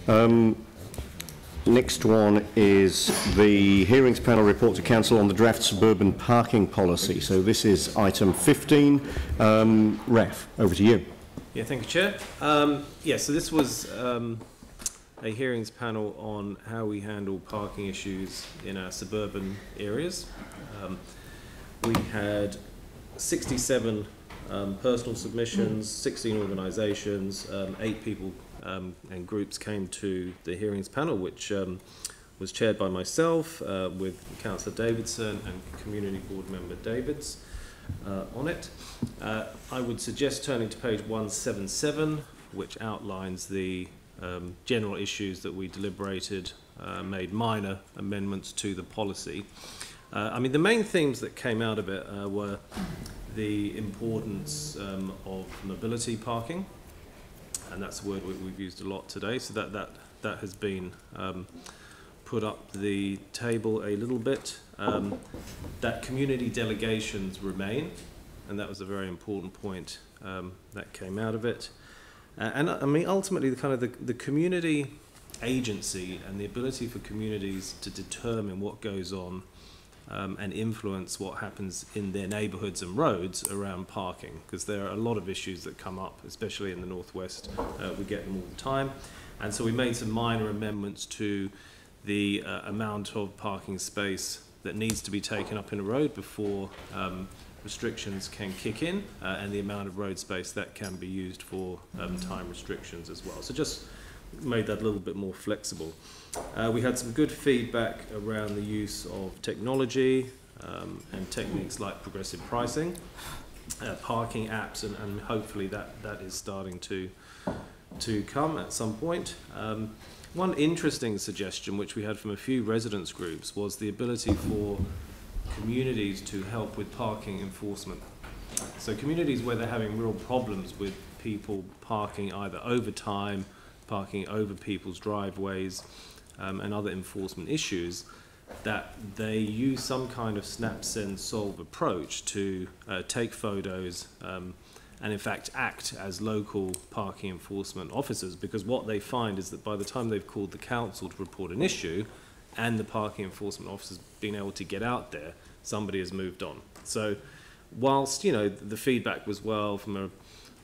Next one is the hearings panel report to council on the draft suburban parking policy. So this is item 15. Raf, over to you. Yeah, thank you, Chair. So this was a hearings panel on how we handle parking issues in our suburban areas. We had 67 personal submissions, 16 organisations, 8 people and groups came to the hearings panel, which was chaired by myself with Councillor Davidson and Community Board Member Davids on it. I would suggest turning to page 177, which outlines the general issues that we deliberated, made minor amendments to the policy. I mean, the main themes that came out of it were the importance of mobility parking, and that's a word we've used a lot today, so that has been put up the table a little bit. That community delegations remain, and that was a very important point that came out of it. And I mean, ultimately, the community agency and the ability for communities to determine what goes on and influence what happens in their neighbourhoods and roads around parking, because there are a lot of issues that come up, especially in the northwest. We get them all the time, and so we made some minor amendments to the amount of parking space that needs to be taken up in a road before restrictions can kick in, and the amount of road space that can be used for time restrictions as well. So just made that a little bit more flexible. We had some good feedback around the use of technology and techniques like progressive pricing, parking apps, and hopefully that is starting to come at some point. One interesting suggestion which we had from a few residents groups was the ability for communities to help with parking enforcement. So communities where they're having real problems with people parking either over time, parking over people's driveways, and other enforcement issues, that they use some kind of snap, send, solve approach to take photos and in fact act as local parking enforcement officers, because what they find is that by the time they've called the council to report an issue and the parking enforcement officers being able to get out there, somebody has moved on. So whilst, you know, the feedback was, well, from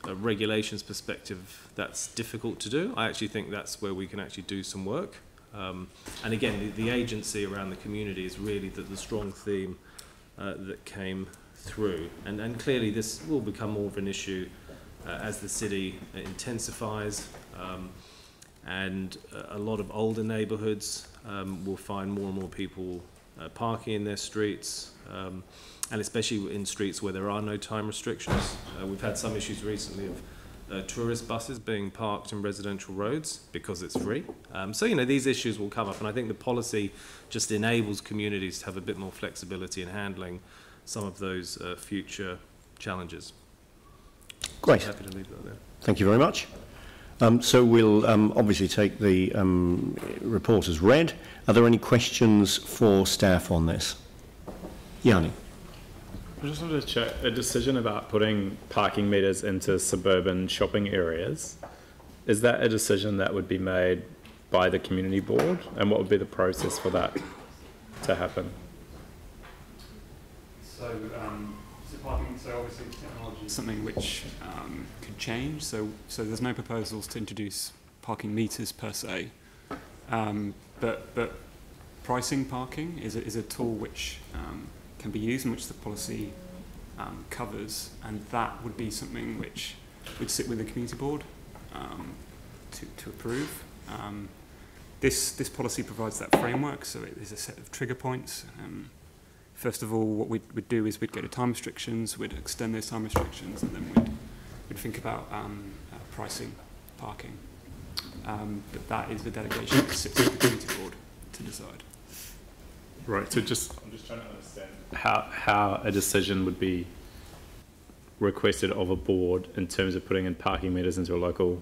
a regulations perspective, that's difficult to do, I actually think that's where we can actually do some work. And again, the agency around the community is really the strong theme that came through. And clearly this will become more of an issue as the city intensifies, and a lot of older neighbourhoods will find more and more people parking in their streets, and especially in streets where there are no time restrictions. We've had some issues recently of tourist buses being parked in residential roads because it's free. So, you know, these issues will come up, and I think the policy just enables communities to have a bit more flexibility in handling some of those future challenges. Great. So happy to leave that there. Thank you very much. So we'll obviously take the report as read. Are there any questions for staff on this? Yanni. I just wanted to check a decision about putting parking meters into suburban shopping areas. Is that a decision that would be made by the community board, and what would be the process for that to happen? So parking, so obviously technology is something which could change. So there's no proposals to introduce parking meters per se, but pricing parking is a tool which can be used and which the policy covers, and that would be something which would sit with the community board to approve. This policy provides that framework, so it is a set of trigger points. First of all, what we'd do is we'd go to time restrictions, we'd extend those time restrictions, and then we'd think about pricing parking. But that is the delegation that sits with the community board to decide. Right, so I'm just trying to understand how a decision would be requested of a board in terms of putting in parking meters into a local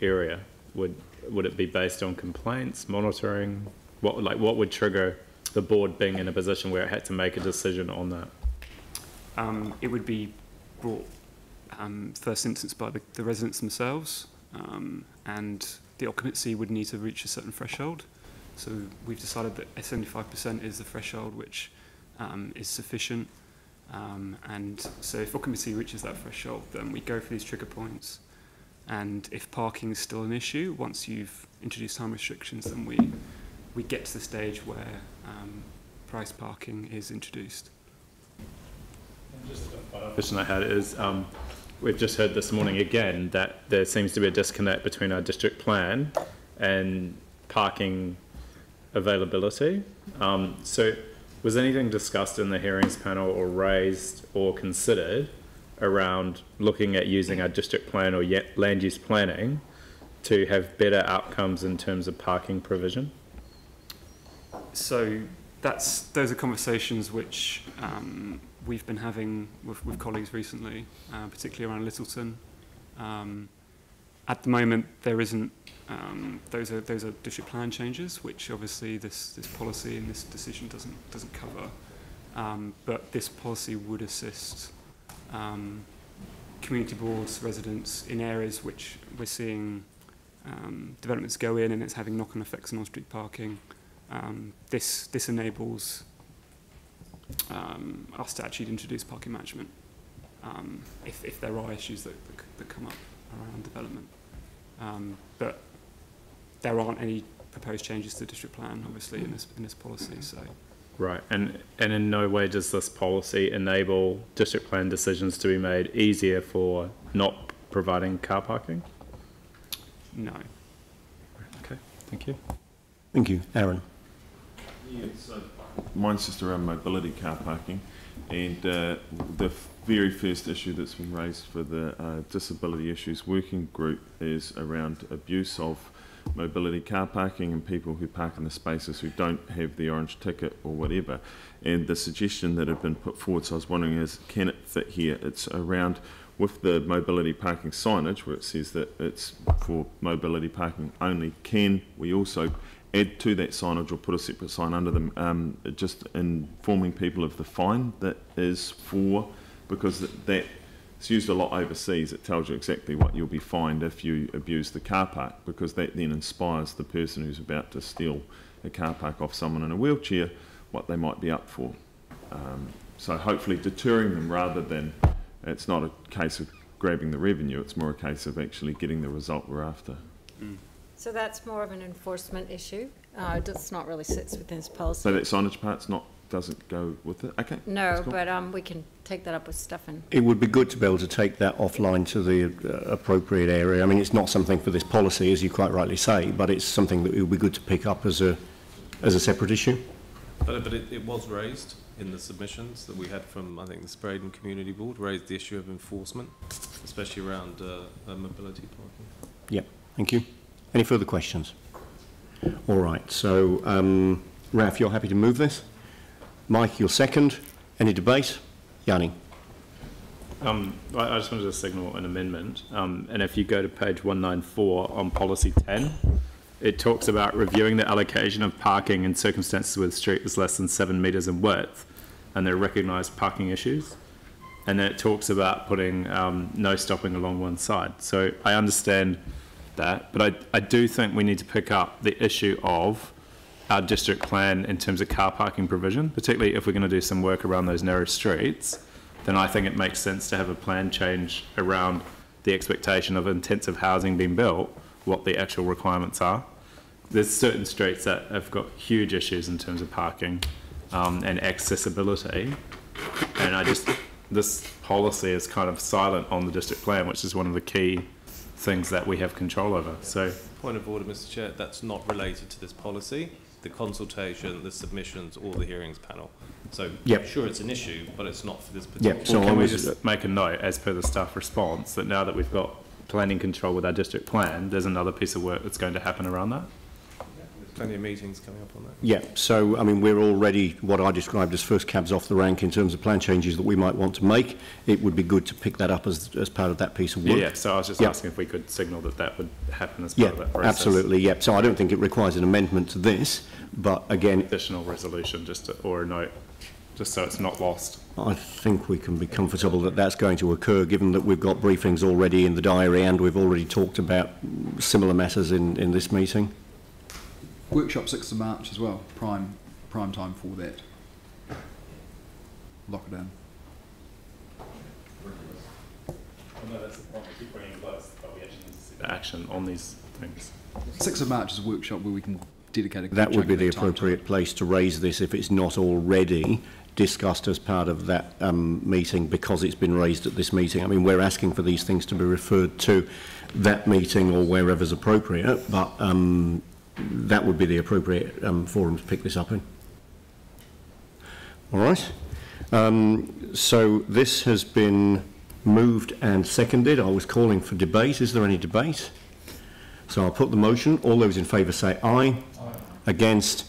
area. Would it be based on complaints, monitoring? What would trigger the board being in a position where it had to make a decision on that? It would be brought first instance by the residents themselves, and the occupancy would need to reach a certain threshold. So we've decided that 75% is the threshold which is sufficient. And so if occupancy reaches that threshold, then we go for these trigger points. And if parking is still an issue, once you've introduced time restrictions, then we get to the stage where price parking is introduced. Just a question I had is, we've just heard this morning again that there seems to be a disconnect between our district plan and parking availability. So was anything discussed in the hearings panel or raised or considered around looking at using our district plan or land use planning to have better outcomes in terms of parking provision? So those are conversations which we've been having with colleagues recently, particularly around Littleton. At the moment, there isn't. Those are district plan changes, which obviously this policy and this decision doesn't cover. But this policy would assist community boards, residents in areas which we're seeing developments go in, and it's having knock-on effects on on-street parking. This enables us to actually introduce parking management if there are issues that come up around development. But there aren't any proposed changes to the district plan, obviously, in this policy. So. Right, and in no way does this policy enable district plan decisions to be made easier for not providing car parking? No. Okay, thank you. Thank you. Aaron. Yeah, so mine's just around mobility car parking, and the very first issue that's been raised for the disability issues working group is around abuse of mobility car parking and people who park in the spaces who don't have the orange ticket or whatever. And the suggestion that had been put forward, so I was wondering, is can it fit here? It's around with the mobility parking signage where it says that it's for mobility parking only. Can we also add to that signage or put a separate sign under them, just informing people of the fine that is for, because it's used a lot overseas. It tells you exactly what you'll be fined if you abuse the car park, because that then inspires the person who's about to steal a car park off someone in a wheelchair what they might be up for. So hopefully deterring them, rather than, it's not a case of grabbing the revenue, it's more a case of actually getting the result we're after. So that's more of an enforcement issue. It's not really sits within this policy. So that signage part's doesn't go with it? Okay. No, cool. But we can take that up with Stefan. It would be good to be able to take that offline to the appropriate area. I mean, it's not something for this policy, as you quite rightly say, but it's something that it would be good to pick up as a separate issue. But it was raised in the submissions that we had from, I think, the Suburban Community Board, raised the issue of enforcement, especially around mobility parking. Yep, thank you. Any further questions? All right, so Ralph, you're happy to move this? Mike, you're second. Any debate? Yanni. I just wanted to signal an amendment, and if you go to page 194 on policy 10, it talks about reviewing the allocation of parking in circumstances where the street is less than 7 metres in width and there are recognised parking issues, and then it talks about putting no stopping along one side. So I understand that, but I do think we need to pick up the issue of our district plan in terms of car parking provision, particularly if we're going to do some work around those narrow streets. Then I think it makes sense to have a plan change around the expectation of intensive housing being built, what the actual requirements are. There's certain streets that have got huge issues in terms of parking and accessibility, and this policy is kind of silent on the district plan, which is one of the key things that we have control over. So, point of order, Mr. Chair, that's not related to this policy. The consultation, the submissions, or the hearings panel. So, yep. Sure, it's an issue, but it's not for this particular. Yep. So can we just make a note, as per the staff response, that now that we've got planning control with our district plan, there's another piece of work that's going to happen around that? There's plenty of meetings coming up on that. Yeah, so I mean, we're already what I described as first cabs off the rank in terms of plan changes that we might want to make. It would be good to pick that up as part of that piece of work. Yeah, so I was just asking if we could signal that would happen as part of that process. Absolutely, yeah. So I don't think it requires an amendment to this, but again... Additional resolution, or a note. just so it's not lost? I think we can be comfortable that that's going to occur, given that we've got briefings already in the diary and we've already talked about similar matters in this meeting. Workshop 6th of March as well, prime time for that. Lock it in. No, that's the point. We keep putting in place, but we actually need to see the action on these things. 6th of March is a workshop where we can dedicate a That would be the chunk of time to appropriate place to raise this if it's not already discussed as part of that meeting, because it's been raised at this meeting. I mean, we're asking for these things to be referred to that meeting or wherever's appropriate, but that would be the appropriate forum to pick this up in. All right. So this has been moved and seconded. I was calling for debate. Is there any debate? So I'll put the motion. All those in favour say aye. Aye. Against?